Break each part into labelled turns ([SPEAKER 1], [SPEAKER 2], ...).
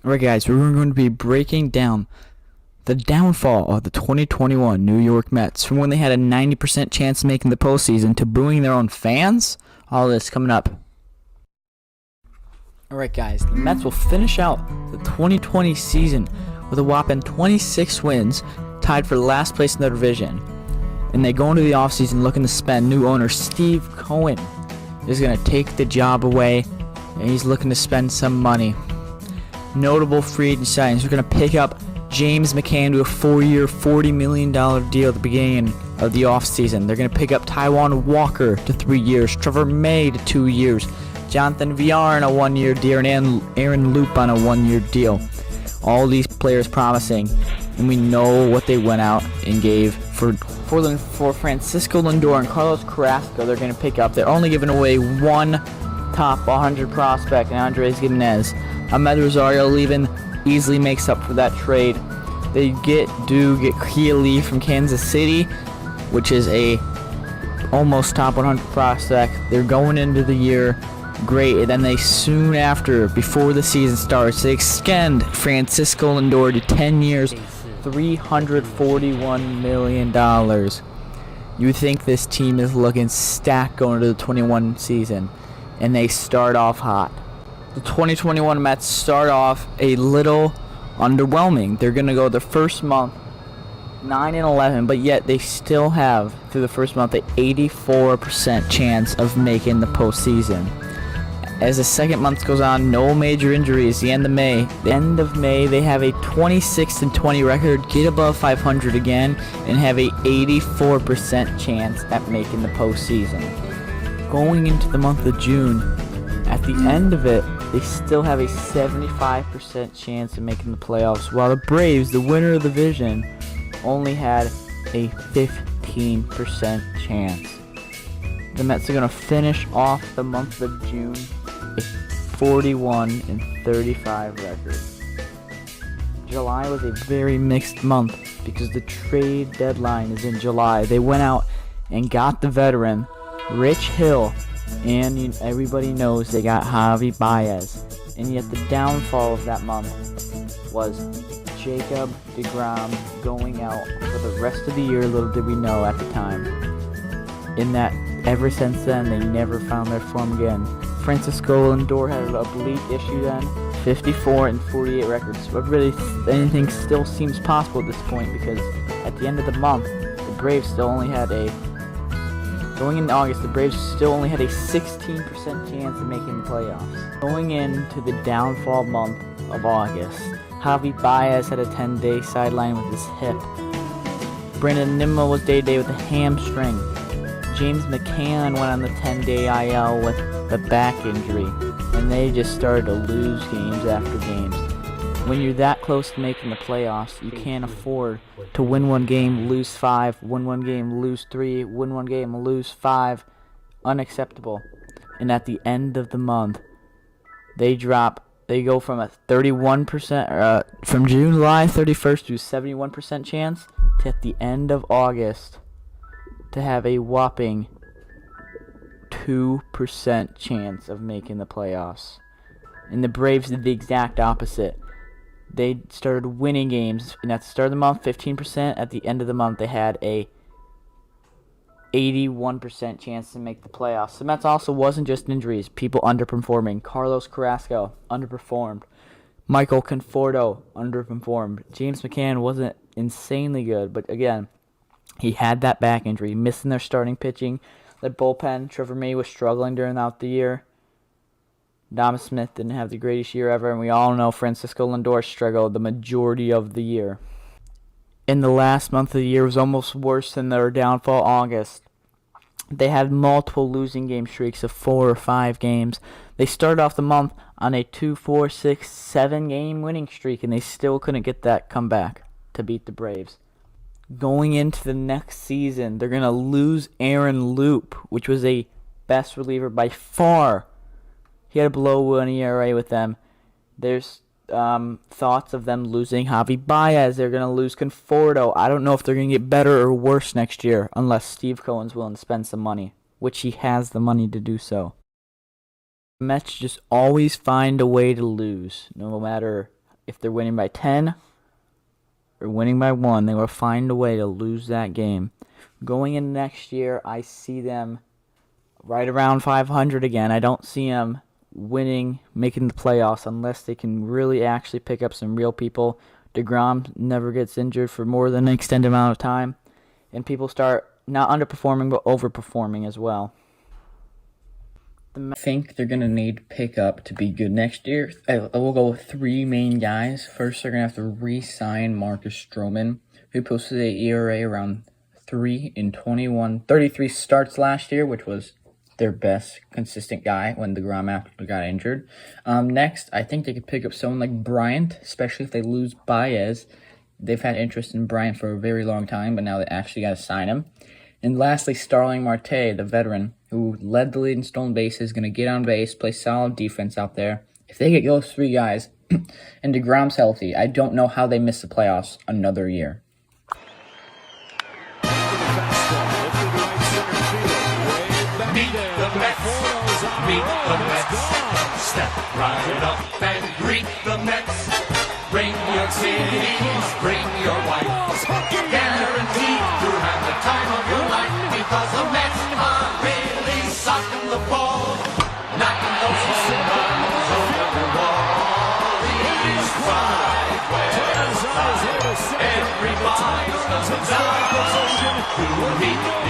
[SPEAKER 1] Alright guys, we're going to be breaking down the downfall of the 2021 New York Mets from when they had a 90% chance of making the postseason to booing their own fans. All this coming up. Alright guys, the Mets will finish out the 2020 season with a whopping 26 wins, tied for last place in their division. And they go into the offseason looking to spend. New owner Steve Cohen is going to take the job away, and he's looking to spend some money. Notable free agent signings. We're going to pick up James McCann to a 4-year, $40 million deal at the beginning of the offseason. They're going to pick up Taijuan Walker to 3 years, Trevor May to 2 years, Jonathan Villar on a 1-year deal, and Aaron Loup on a 1-year deal. All these players promising, and we know what they went out and gave for Francisco Lindor and Carlos Carrasco. They're going to pick up. They're only giving away one top 100 prospect, and Andres Gimenez. Ahmed Rosario leaving easily makes up for that trade. They get Kia Lee from Kansas City, which is a almost top 100 prospect. They're going into the year great, and then they soon after, before the season starts, they extend Francisco Lindor to 10 years, $341 million. You think this team is looking stacked going into the 21 season, and they start off hot. The 2021 Mets start off a little underwhelming. They're going to go the first month 9-11, but yet they still have, through the first month, an 84% chance of making the postseason. As the second month goes on, no major injuries. The end of May, they have a 26-20 record, get above 500 again, and have a 84% chance at making the postseason. Going into the month of June, at the end of it, they still have a 75% chance of making the playoffs, while the Braves, the winner of the division, only had a 15% chance. The Mets are going to finish off the month of June a 41-35 record. July was a very mixed month because the trade deadline is in July. They went out and got the veteran Rich Hill, and everybody knows they got Javi Baez. And yet the downfall of that month was Jacob deGrom going out for the rest of the year. Little did we know at the time, in that ever since then they never found their form again. Francisco Lindor had an oblique issue then, 54-48 records. But really, anything still seems possible at this point, because at the end of the month, the Braves still only had going into August, the Braves still only had a 16% chance of making the playoffs. Going into the downfall month of August, Javi Baez had a 10-day sideline with his hip. Brandon Nimmo was day-to-day with a hamstring. James McCann went on the 10-day IL with the back injury. And they just started to lose games after games. When you're that close to making the playoffs, you can't afford to win one game, lose 5, win one game, lose 3, win one game, lose 5. Unacceptable. And at the end of the month, they go from a 31%, from July 31st to 71% chance, to at the end of August to have a whopping 2% chance of making the playoffs. And the Braves did the exact opposite. They started winning games, and at the start of the month, 15%. At the end of the month, they had a 81% chance to make the playoffs. The Mets also wasn't just injuries, people underperforming. Carlos Carrasco underperformed. Michael Conforto underperformed. James McCann wasn't insanely good, but again, he had that back injury, missing their starting pitching. The bullpen, Trevor May was struggling during the year. Dom Smith didn't have the greatest year ever, and we all know Francisco Lindor struggled the majority of the year. In the last month of the year was almost worse than their downfall, August. They had multiple losing game streaks of 4 or 5 games. They started off the month on a 2, 4, 6, 7 game winning streak, and they still couldn't get that comeback to beat the Braves. Going into the next season, they're going to lose Aaron Loup, which was a best reliever by far. He had a below 1 ERA with them. There's thoughts of them losing Javi Baez. They're going to lose Conforto. I don't know if they're going to get better or worse next year unless Steve Cohen's willing to spend some money, which he has the money to do so. The Mets just always find a way to lose, no matter if they're winning by 10 or winning by 1, they will find a way to lose that game. Going in next year, I see them right around 500 again. I don't see them winning, making the playoffs, unless they can really actually pick up some real people. DeGrom never gets injured for more than an extended amount of time, and people start not underperforming but overperforming as well. I think they're going to need pickup to be good next year. I will go with 3 main guys. First, they're going to have to re-sign Marcus Stroman, who posted an ERA around 3 in 33 starts last year, which was their best consistent guy when DeGrom got injured. Next, I think they could pick up someone like Bryant, especially if they lose Baez. They've had interest in Bryant for a very long time, but now they actually got to sign him. And lastly, Starling Marte, the veteran, who led the lead in stolen bases, going to get on base, play solid defense out there. If they get those 3 guys, and DeGrom's healthy, I don't know how they miss the playoffs another year.
[SPEAKER 2] Meet the Mets. Meet the Mets. Step right up and greet the Mets. Bring your kiddies, bring your wife. Guaranteed to have the time of your life, because the Mets are really socking the ball, knocking those home runs over the wall. The East side, west side, everybody's coming down to meet the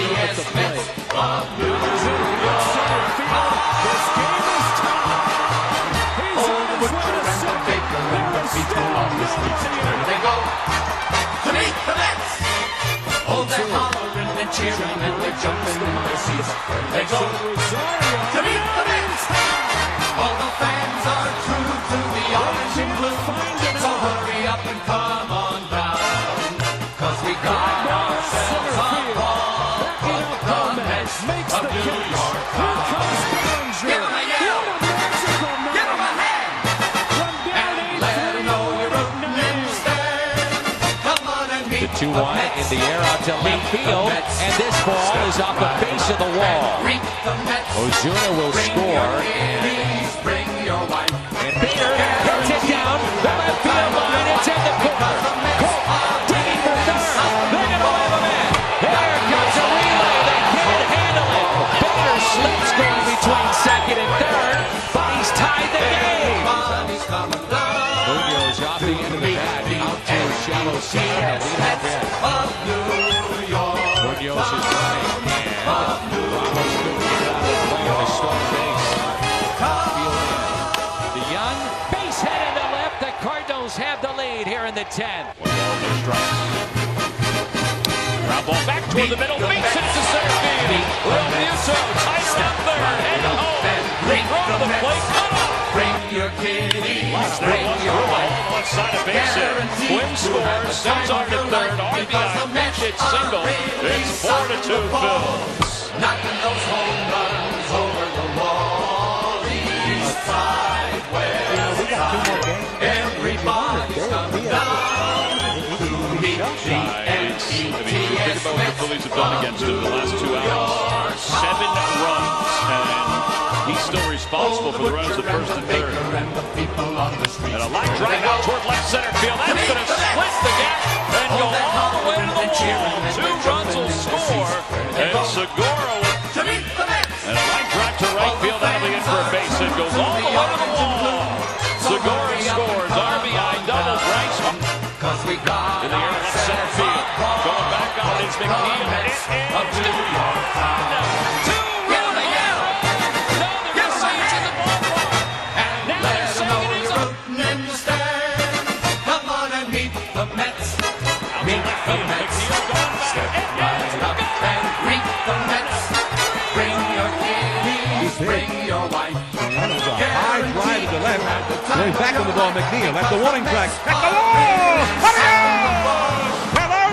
[SPEAKER 2] METS Mets of New York. People on the streets, there they go to meet the Mets. Oh, they're hollering and cheering and they're jumping in their seats. There they go to meet the Mets. All the fans are true to the orange and blue, so hurry up and come on down, 'cause we got ourselves a ball for the Mets of New York. Give 'em a yell, give 'em a hand.
[SPEAKER 3] The 2-1 in the air out to left field, and this ball is off the base of the wall. Ozuna will score, and Bader hits it down the left field line. It's in the corner. Cole digging for third. They're going to have a man. There comes a relay. They can't handle it. Bader slips going between second and third, but he's tied the game. Munoz off the end of the bat, out to a shallow side. Munoz is running, and Ramos playing the start base. The young base hit in the left. The Cardinals have the lead here in the 10th. 1 ball, no strikes. Ground ball back toward the middle. Makes it to center field. Will Muto tighter up third. Head home. They throw to the plate. Cut off.
[SPEAKER 2] Bring your kiddies, bring your wife.
[SPEAKER 3] On side of base hit. Quinn scores, sends on to third. RBI pitch it single. It's 4-2 Bills.
[SPEAKER 2] Knocking those home runs over the wall. East side, west side, everybody's coming down to meet the METS.
[SPEAKER 4] Think about what the Phillies have done against him the last 2 hours. 7 runs, and he's still responsible for the runs of first and third.
[SPEAKER 3] And a line drive out toward left center field. That's going to split the gap and go all the way to the wall. 2 runs will score, and Segura and a line drive to right field. That'll be in for a base hit. Goes all the way to the wall. Segura scores. RBI double. Bryson in the air left center field. Going back on is McNeil. It is 2-1.
[SPEAKER 2] Bring your wife.
[SPEAKER 5] High drive to the left. Going back on the ball, McNeil. That's the warning track. At the wall! Hello,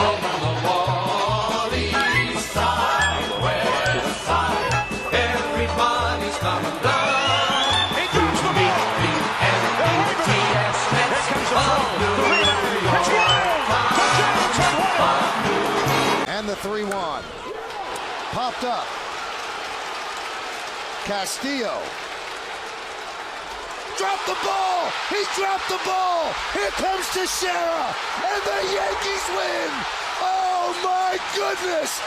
[SPEAKER 2] Over the wall, east side, west side, everybody's coming down to meet the METS Mets of New York.
[SPEAKER 6] And the 3-1. Popped up. Castillo. dropped the ball. He dropped the ball. Here comes Teixeira. And the Yankees win. Oh, my goodness.